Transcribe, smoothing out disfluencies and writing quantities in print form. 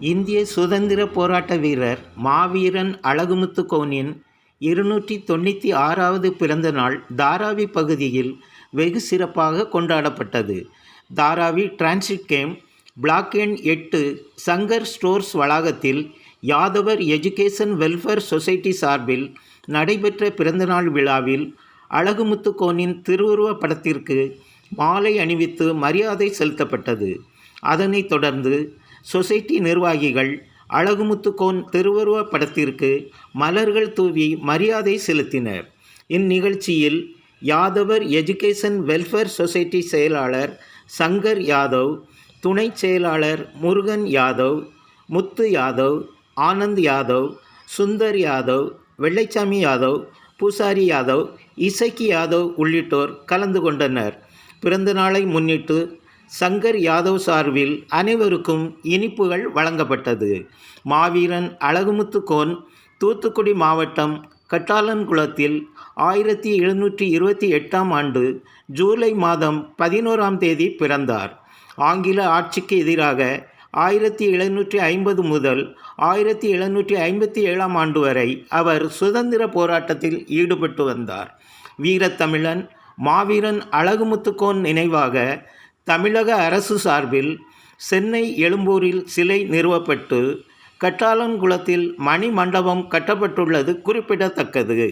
இந்திய சுதந்திர போராட்ட வீரர் மாவீரன் அழகுமுத்து கோனின் 296வது பிறந்த நாள் தாராவி பகுதியில் வெகு சிறப்பாக கொண்டாடப்பட்டது. தாராவி டிரான்சிட் கேம்ப் பிளாக் எண் 8 சங்கர் ஸ்டோர்ஸ் வளாகத்தில் யாதவர் எஜுகேஷன் வெல்ஃபேர் சொசைட்டி சார்பில் நடைபெற்ற பிறந்தநாள் விழாவில் அழகுமுத்து கோனின் திருவுருவப் படத்திற்கு மாலை அணிவித்து மரியாதை செலுத்தப்பட்டது. அதனைத் தொடர்ந்து சொசைட்டி நிர்வாகிகள் அழகுமுத்து கோன் திருவுருவப் படத்திற்கு மலர்கள் தூவி மரியாதை செலுத்தினர். இந்நிகழ்ச்சியில் யாதவர் எஜுகேஷன் வெல்ஃபேர் சொசைட்டி செயலாளர் சங்கர் யாதவ், துணை செயலாளர் முருகன் யாதவ், முத்து யாதவ், ஆனந்த் யாதவ், சுந்தர் யாதவ், வெள்ளைச்சாமி யாதவ், பூசாரி யாதவ், இசக்கி யாதவ் உள்ளிட்டோர் கலந்து கொண்டனர். பிறந்த நாளை முன்னிட்டு சங்கர் யாதவ் சார்பில் அனைவருக்கும் இனிப்புகள் வழங்கப்பட்டது. மாவீரன் அழகுமுத்து கோன் தூத்துக்குடி மாவட்டம் கட்டாளன்குளத்தில் 1728ஆம் ஆண்டு ஜூலை மாதம் 11ஆம் தேதி பிறந்தார். ஆங்கில ஆட்சிக்கு எதிராக 1750 முதல் 1757ஆம் ஆண்டு வரை அவர் சுதந்திர போராட்டத்தில் ஈடுபட்டு வந்தார். வீரத்தமிழன் மாவீரன் அழகுமுத்து கோன் நினைவாக தமிழக அரசு சார்பில் சென்னை எழும்பூரில் சிலை நிறுவப்பட்டு கட்டாளன்குளத்தில் மணி மண்டபம் கட்டப்பட்டுள்ளது குறிப்பிடத்தக்கது.